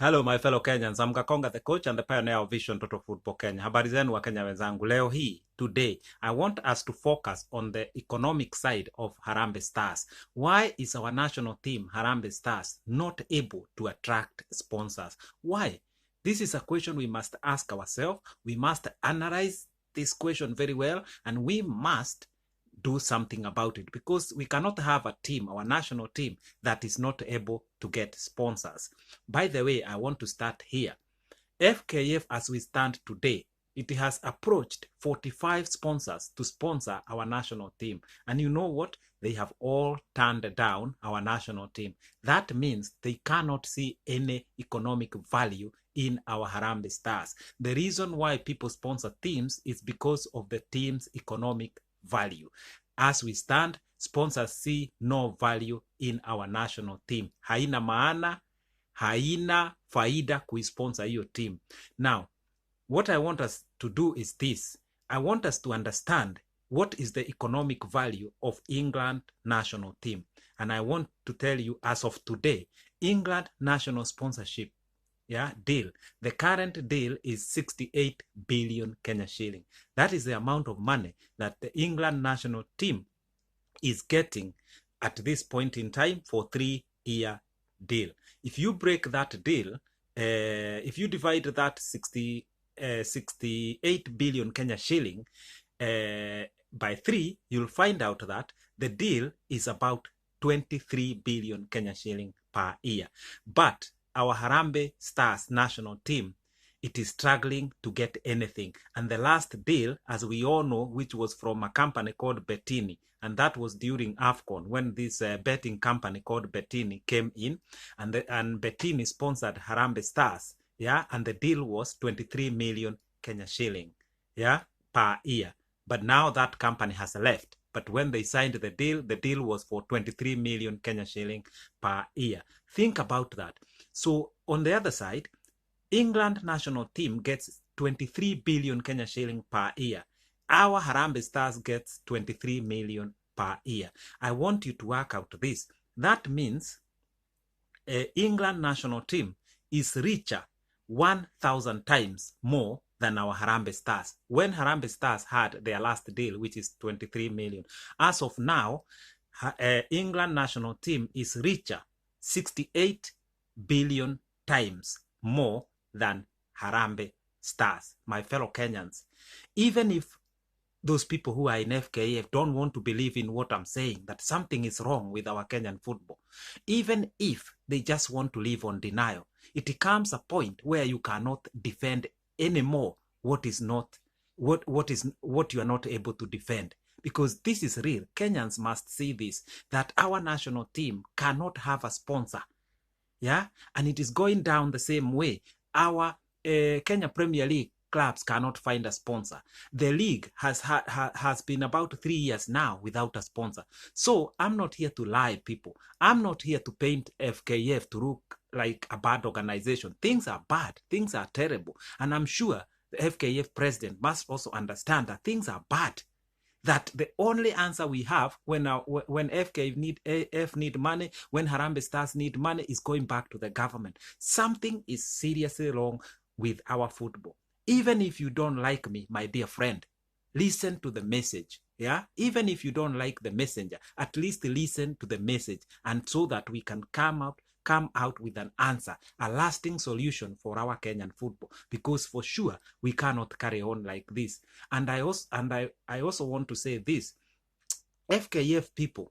Hello my fellow Kenyans, I'm Gakonga the coach and the pioneer of Vision Total Football Kenya. Habari zenu wa Kenya wenzangu. Leo hii, today, I want us to focus on the economic side of Harambee Stars. Why is our national team, Harambee Stars, not able to attract sponsors? Why? This is a question we must ask ourselves. We must analyze this question very well, and we must do something about it, because we cannot have a team, our national team, that is not able to get sponsors. By the way, I want to start here. FKF, as we stand today, it has approached 45 sponsors to sponsor our national team. And you know what? They have all turned down our national team. That means they cannot see any economic value in our Harambee Stars. The reason why people sponsor teams is because of the team's economic value. As we stand, sponsors see no value in our national team. Haina maana, haina faida kuisponsor hiyo team. Now, what I want us to do is this. I want us to understand what is the economic value of England national team. And I want to tell you, as of today, England national sponsorship deal. The current deal is 68 billion Kenya shilling. That is the amount of money that the England national team is getting at this point in time for 3-year deal. If you break that deal, if you divide that 68 billion Kenya shilling by 3, you'll find out that the deal is about 23 billion Kenya shilling per year. But our Harambee Stars national team, it is struggling to get anything. And the last deal, as we all know, which was from a company called Bettini, and that was during AFCON, when this betting company called Bettini came in, and Bettini sponsored Harambee Stars, and the deal was 23 million Kenya shilling, per year. But now that company has left. But when they signed the deal was for 23 million Kenya shilling per year. Think about that. So on the other side, England national team gets 23 billion Kenya shilling per year. Our Harambee Stars gets 23 million per year. I want you to work out this. That means England national team is richer 1,000 times more than our Harambee Stars. When Harambee Stars had their last deal, which is 23 million. As of now, England national team is richer 68 billion times more than Harambee Stars. My fellow Kenyans, even if those people who are in FKF don't want to believe in what I'm saying, that something is wrong with our Kenyan football, even if they just want to live on denial, it comes a point where you cannot defend anymore what you are not able to defend. Because this is real. Kenyans must see this, that our national team cannot have a sponsor. And it is going down the same way. Our Kenya Premier League clubs cannot find a sponsor. The league has been about 3 years now without a sponsor. So I'm not here to lie, people. I'm not here to paint FKF to look like a bad organization. Things are bad. Things are terrible. And I'm sure the FKF president must also understand that things are bad. That the only answer we have when FKF need money, when Harambee Stars need money, is going back to the government. Something is seriously wrong with our football. Even if you don't like me, my dear friend, listen to the message. Even if you don't like the messenger, at least listen to the message, and so that we can come out with an answer, a lasting solution for our Kenyan football, because for sure we cannot carry on like this. And I also want to say this: FKF people,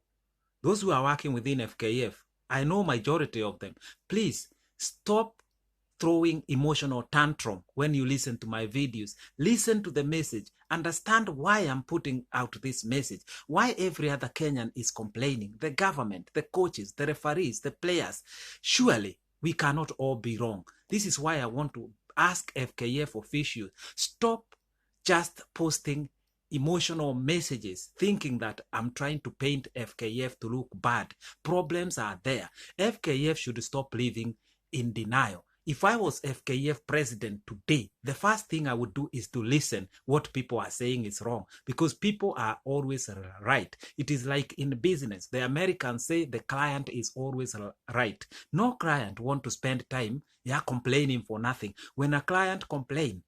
those who are working within FKF, I know majority of them, please stop throwing emotional tantrum when you listen to my videos. Listen to the message. Understand why I'm putting out this message. Why every other Kenyan is complaining. The government, the coaches, the referees, the players. Surely we cannot all be wrong. This is why I want to ask FKF officials, stop just posting emotional messages thinking that I'm trying to paint FKF to look bad. Problems are there. FKF should stop living in denial. If I was FKF president today, the first thing I would do is to listen what people are saying is wrong, because people are always right. It is like in business. The Americans say the client is always right. No client want to spend time complaining for nothing. When a client complain,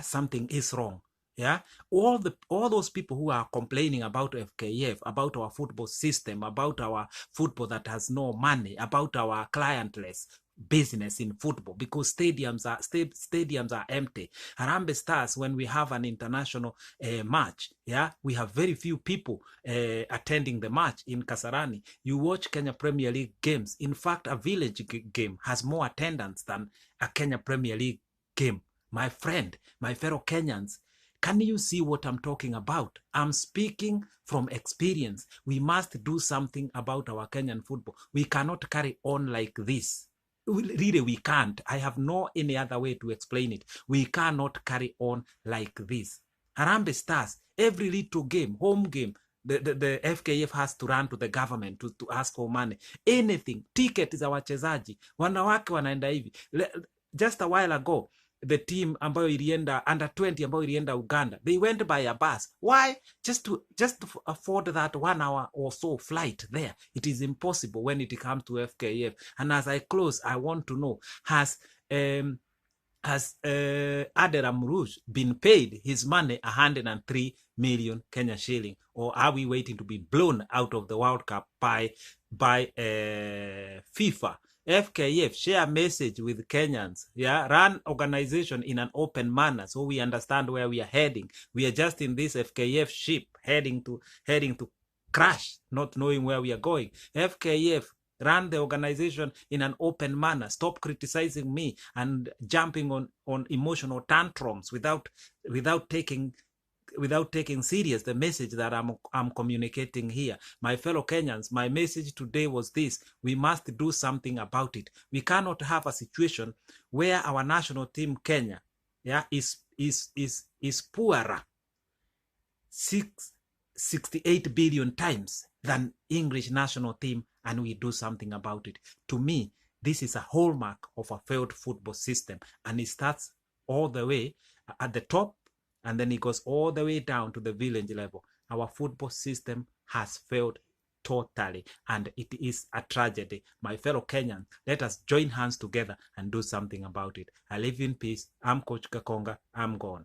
something is wrong. All those people who are complaining about FKF, about our football system, about our football that has no money, about our clientless business in football, because stadiums are empty. Harambee Stars, when we have an international match, we have very few people attending the match in Kasarani. You watch Kenya Premier League games. In fact, a village game has more attendance than a Kenya Premier League game. My friend, my fellow Kenyans, can you see what I'm talking about? I'm speaking from experience. We must do something about our Kenyan football. We cannot carry on like this. Really, we can't. I have no any other way to explain it. We cannot carry on like this. Harambee Stars, every little game, home game, the FKF has to run to the government to ask for money. Anything. Ticket za wachezaji. Wanawake wanaenda hivi. Just a while ago, the team ambayo ilienda under 20 ambayo ilienda Uganda, they went by a bus. Why? Just to afford that 1 hour or so flight there. It is impossible when it comes to FKF. And as I close, I want to know, has Aderam Rouge been paid his money 103 million Kenya shilling, or are we waiting to be blown out of the World Cup by FIFA? FKF, share message with Kenyans. Run organization in an open manner so we understand where we are heading. We are just in this FKF ship heading to crash, not knowing where we are going. FKF, run the organization in an open manner. Stop criticizing me and jumping on emotional tantrums without taking serious the message that I'm communicating here. My fellow Kenyans, my message today was this: we must do something about it. We cannot have a situation where our national team Kenya is poorer 68 billion times than English national team, and we do something about it. To me, this is a hallmark of a failed football system, and it starts all the way at the top, and then it goes all the way down to the village level. Our football system has failed totally, and it is a tragedy. My fellow Kenyans, let us join hands together and do something about it. I live in peace. I'm Coach Kakonga. I'm gone.